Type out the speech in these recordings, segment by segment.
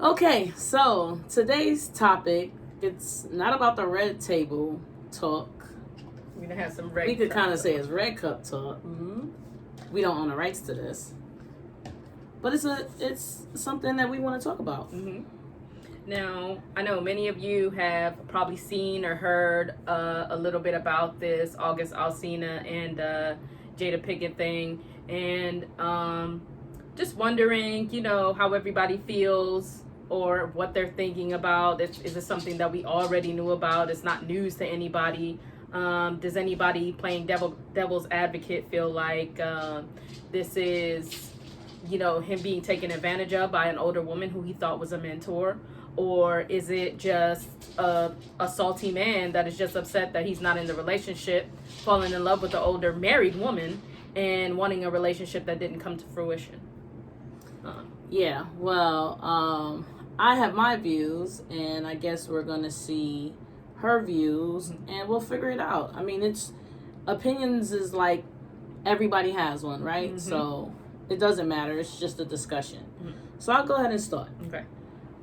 Okay, so today's topic, it's not about the red table talk. We're gonna have some red. We could kind of say it's red cup talk. Mm-hmm. We don't own the rights to this, but it's something that we want to talk about. Mm-hmm. Now, I know many of you have probably seen or heard a little bit about this August Alsina and Jada Pinkett thing, and just wondering, how everybody feels or what they're thinking about. Is it something that we already knew about? It's not news to anybody. Does anybody playing devil's advocate feel like this is, him being taken advantage of by an older woman who he thought was a mentor? Or is it just a salty man that is just upset that he's not in the relationship, falling in love with an older married woman, and wanting a relationship that didn't come to fruition? Yeah, well, I have my views, and I guess we're going to see her views, and we'll figure it out. I mean, opinions is like everybody has one, right? Mm-hmm. So it doesn't matter. It's just a discussion. Mm-hmm. So I'll go ahead and start. Okay.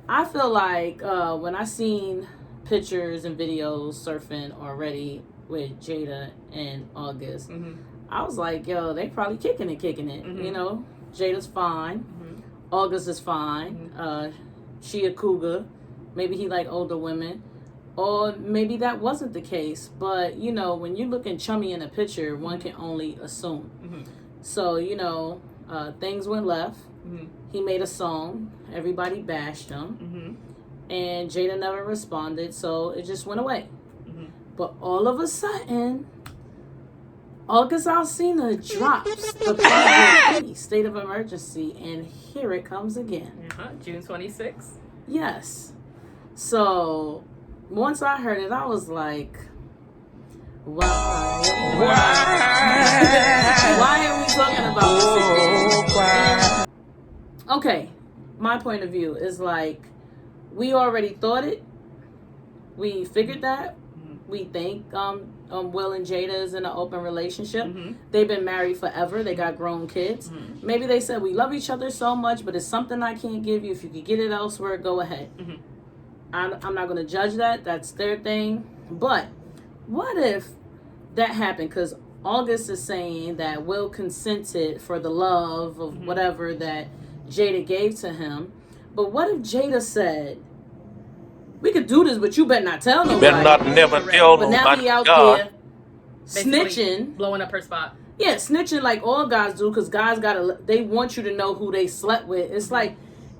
I feel like when I seen pictures and videos surfing already with Jada and August, mm-hmm. I was like, yo, they probably kicking it. Mm-hmm. Jada's fine. Mm-hmm. August is fine. Mm-hmm. She a cougar. Maybe he like older women. Or maybe that wasn't the case. But, when you're looking chummy in a picture, one can only assume. Mm-hmm. So, things went left. Mm-hmm. He made a song. Everybody bashed him. Mm-hmm. And Jada never responded, so it just went away. Mm-hmm. But all of a sudden, August Alsina drops the PGP, state of emergency, and here it comes again. June 26th. Yes. So once I heard it, I was like, why are we talking about this again? Okay, my point of view is like, we already thought it. We figured that. Mm-hmm. We think Will and Jada is in an open relationship. Mm-hmm. They've been married forever. They got grown kids. Mm-hmm. Maybe they said, we love each other so much, but it's something I can't give you. If you could get it elsewhere, go ahead. Mm-hmm. I'm not going to judge that. That's their thing. But what if that happened? Because August is saying that Will consented for the love of whatever that Jada gave to him. But what if Jada said, we could do this, but you better not tell nobody. You better not never tell nobody. But now he out there snitching. Blowing up her spot. Yeah, snitching like all guys do, because guys they want you to know who they slept with. It's like,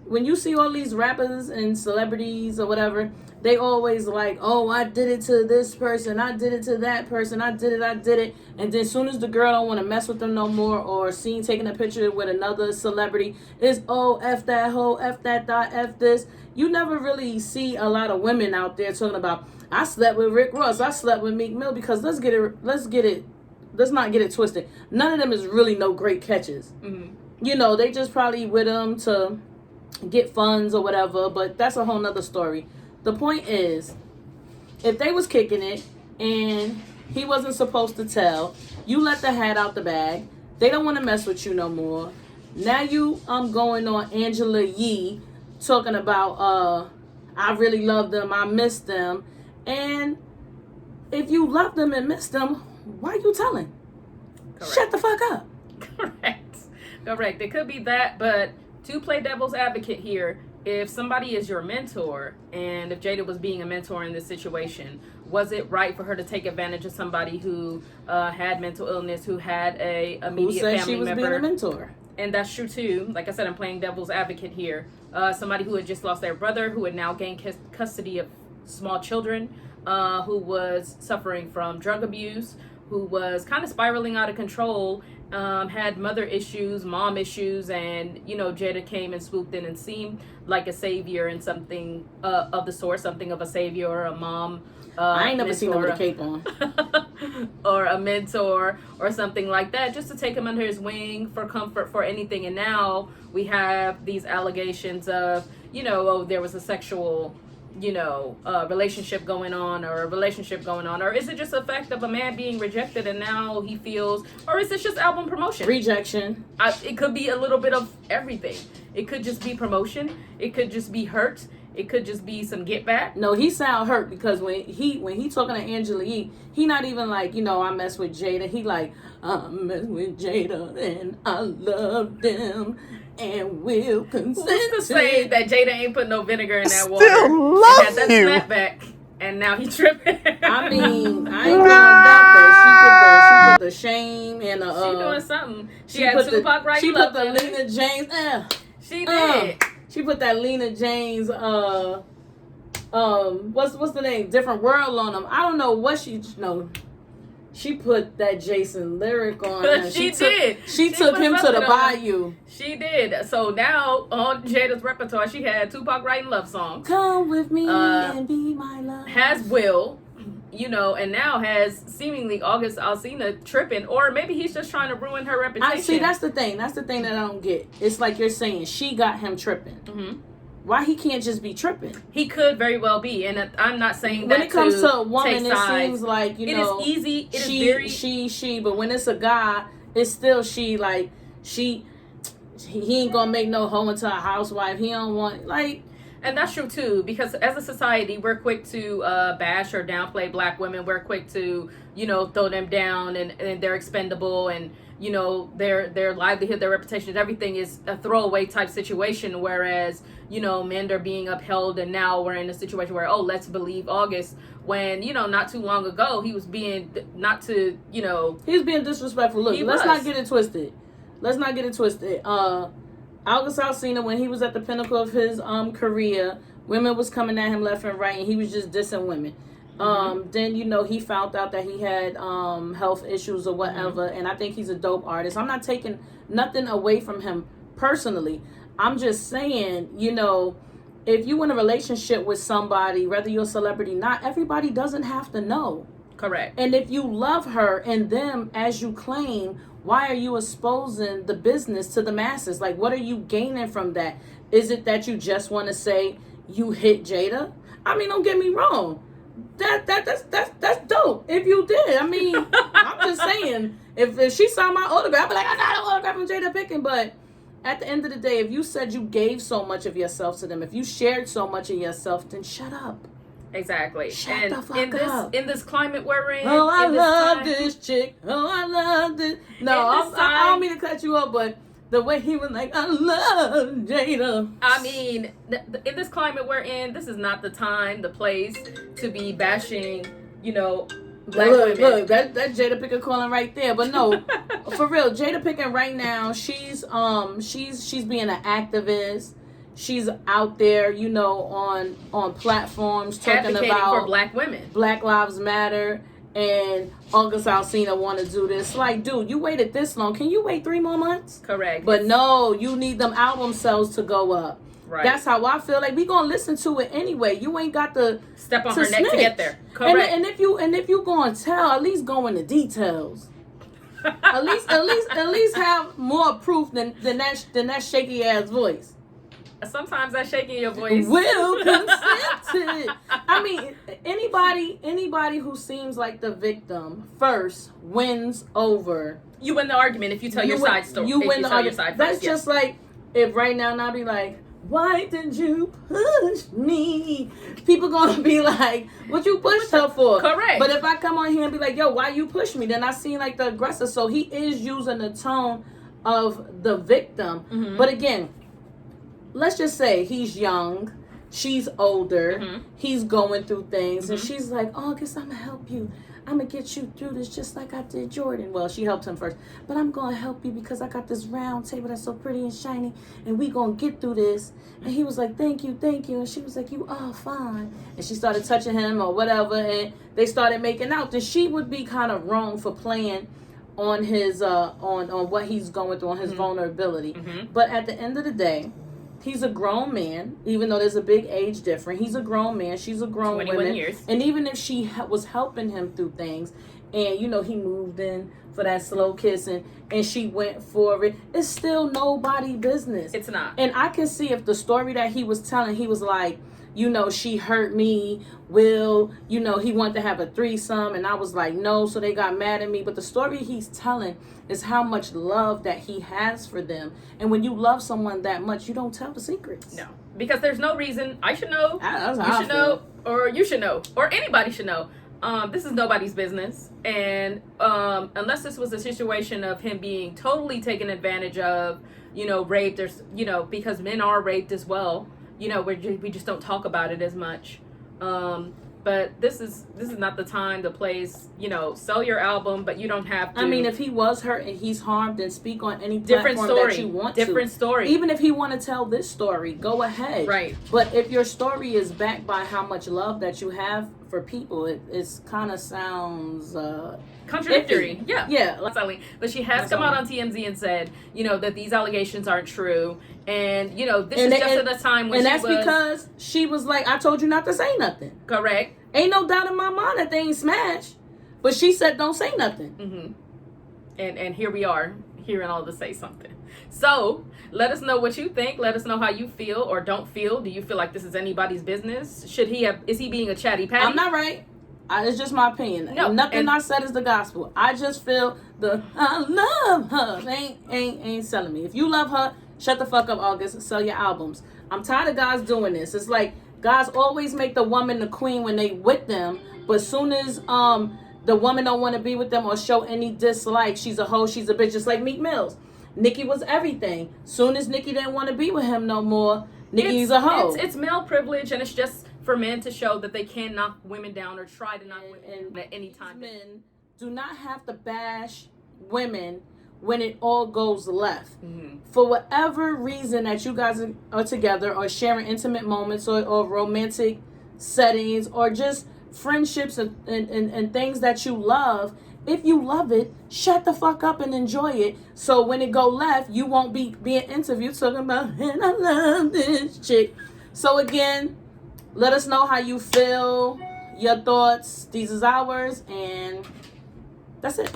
when you see all these rappers and celebrities or whatever, they always like, oh, I did it to this person, I did it to that person, I did it. And then as soon as the girl don't want to mess with them no more, or seen taking a picture with another celebrity, is, oh, F that hoe, F that thought, F this. You never really see a lot of women out there talking about, I slept with Rick Ross, I slept with Meek Mill, because let's not get it twisted. None of them is really no great catches. Mm-hmm. They just probably with them to get funds or whatever, but that's a whole nother story. The point is, if they was kicking it and he wasn't supposed to tell, you let the hat out the bag, they don't want to mess with you no more. Now you going on Angela Yee talking about I really love them, I miss them. And if you love them and miss them, why you telling? Correct. Shut the fuck up. Correct. It could be that, but to play devil's advocate here, if somebody is your mentor, and if Jada was being a mentor in this situation, was it right for her to take advantage of somebody who had mental illness, who had a immediate family member? Who said she was being a mentor? And that's true too. Like I said, I'm playing devil's advocate here. Somebody who had just lost their brother, who had now gained custody of small children, who was suffering from drug abuse, who was kind of spiraling out of control, had mother issues, mom issues, and, Jada came and swooped in and seemed like a savior and something of the sort, something of a savior or a mom. I ain't never seen her with a cape on. Or a mentor or something like that, just to take him under his wing for comfort, for anything. And now we have these allegations of, there was a sexual relationship going on, or a relationship going on, or is it just the fact of a man being rejected and now he feels, or is it just album promotion? Rejection. It could be a little bit of everything. It could just be promotion. It could just be hurt. It could just be some get back. No, he sound hurt because when he talking to Angela Yee, he not even like, I mess with Jada. He like, I mess with Jada and I love them and will consent. Who's to say that Jada ain't put no vinegar in that water? Still love and you. That snapback, and now he tripping. I mean, I ain't gonna doubt that she put the shame and the she doing something. She put had Tupac right. She put the Lena James. She did. She put that Lena James what's the name? Different World on him. I don't know what she put that Jason lyric on him. She did. She took him to the bayou. She did. So now on Jada's repertoire, she had Tupac writing love songs. Come with me and be my love. Has Will, and now has seemingly August Alsina tripping, or maybe he's just trying to ruin her reputation. See, that's the thing. That's the thing that I don't get. It's like you're saying she got him tripping. Mm-hmm. Why he can't just be tripping? He could very well be, and I'm not saying that. When it comes to a woman, it seems like it is easy. It is very she. But when it's a guy, it's still she. Like he ain't gonna make no hoe into a housewife. He don't want like. And that's true too, because as a society, we're quick to bash or downplay black women. We're quick to throw them down and they're expendable, and their livelihood, their reputation, everything is a throwaway type situation. Whereas men are being upheld, and now we're in a situation where let's believe August, when not too long ago he was being he was being disrespectful. Look, let's not get it twisted. August Alsina, when he was at the pinnacle of his career, women was coming at him left and right, and he was just dissing women. Then he found out that he had health issues or whatever, and I think he's a dope artist. I'm not taking nothing away from him personally. I'm just saying, if you in a relationship with somebody, whether you're a celebrity or not, everybody doesn't have to know. Correct. And if you love her and them as you claim, why are you exposing the business to the masses? Like, what are you gaining from that? Is it that you just want to say you hit Jada? I mean, don't get me wrong. That's dope. If you did, I mean, I'm just saying, if she saw my autograph, I'd be like, I got an autograph from Jada Pinkett. But at the end of the day, if you said you gave so much of yourself to them, if you shared so much of yourself, then shut up. Exactly. Shut the fuck up. In this climate we're in. Oh, I love this chick. Oh, I love this. No, I don't mean to cut you up, but the way he was like, I love Jada. I mean, in this climate we're in, this is not the time, the place to be bashing, black women. Look, that Jada Pinkett calling right there. But no, for real, Jada Pinkett right now, she's being an activist. She's out there, on platforms talking about for black women. Black Lives Matter, and August Alsina want to do this. Like, dude, you waited this long. Can you wait 3 more months? Correct. But no, you need them album sales to go up. Right. That's how I feel. Like, we gonna listen to it anyway. You ain't got to step on her neck to get there. Correct. And if you gonna tell, at least go into details. at least have more proof than that shaky ass voice. Sometimes that shaking your voice will consent. I mean, anybody who seems like the victim first wins over. You win the argument if you tell your side story. You win the argument. That's just like if right now and I be like, why did you push me? People gonna be like, what you pushed her for? Correct. But if I come on here and be like, yo, why you push me? Then I seem like the aggressor. So he is using the tone of the victim. Mm-hmm. But again, let's just say he's young, she's older, mm-hmm. he's going through things, mm-hmm. and she's like, oh, I guess I'm going to help you. I'm going to get you through this just like I did Jordan. Well, she helped him first. But I'm going to help you because I got this round table that's so pretty and shiny, and we going to get through this. And he was like, thank you. And she was like, you are fine. And she started touching him or whatever, and they started making out. Then she would be kind of wrong for playing on his on what he's going through, on his mm-hmm. vulnerability. Mm-hmm. But at the end of the day, he's a grown man, even though there's a big age difference. He's a grown man. She's a grown 21 woman. years. And even if she was helping him through things, and, he moved in for that slow kissing, and she went for it, it's still nobody business. It's not. And I can see if the story that he was telling, he was like, she hurt me. Will, he wanted to have a threesome, and I was like, no, so they got mad at me. But the story he's telling is how much love that he has for them. And when you love someone that much, you don't tell the secrets. No, because there's no reason I should know, you should know, or you should know, or anybody should know. This is nobody's business, and unless this was a situation of him being totally taken advantage of, raped, or because men are raped as well. We just don't talk about it as much. But this is not the time, the place. Sell your album, but you don't have to. I mean, if he was hurt and he's harmed, then speak on any platform that you want to. Different story. Even if he want to tell this story, go ahead. Right. But if your story is backed by how much love that you have for people, it kind of sounds contradictory. iffy. Yeah. But she has come out on TMZ and said, that these allegations aren't true, and this is just at a time when because she was like, I told you not to say nothing. Correct. Ain't no doubt in my mind that they ain't smashed, but she said don't say nothing. Mm-hmm. And here we are hearing all this say something. So let us know what you think. Let us know how you feel or don't feel. Do you feel like this is anybody's business? Is he being a chatty patty? I'm not right. It's just my opinion. No, nothing I said is the gospel. I just feel I love her ain't selling me. If you love her, shut the fuck up, August. Sell your albums. I'm tired of guys doing this. It's like guys always make the woman the queen when they with them, but soon as the woman don't want to be with them or show any dislike, she's a hoe, she's a bitch. Just like Meek Mills. Nikki was everything. Soon as Nikki didn't want to be with him no more, Nikki's a hoe. It's male privilege, and it's just for men to show that they can knock women down or try to knock women at any time. Men do not have to bash women when it all goes left. Mm-hmm. For whatever reason that you guys are together or sharing intimate moments or romantic settings or just friendships and things that you love, if you love it, shut the fuck up and enjoy it. So when it go left, you won't be being interviewed talking about, and I love this chick. So again, let us know how you feel, your thoughts. These is ours, and that's it.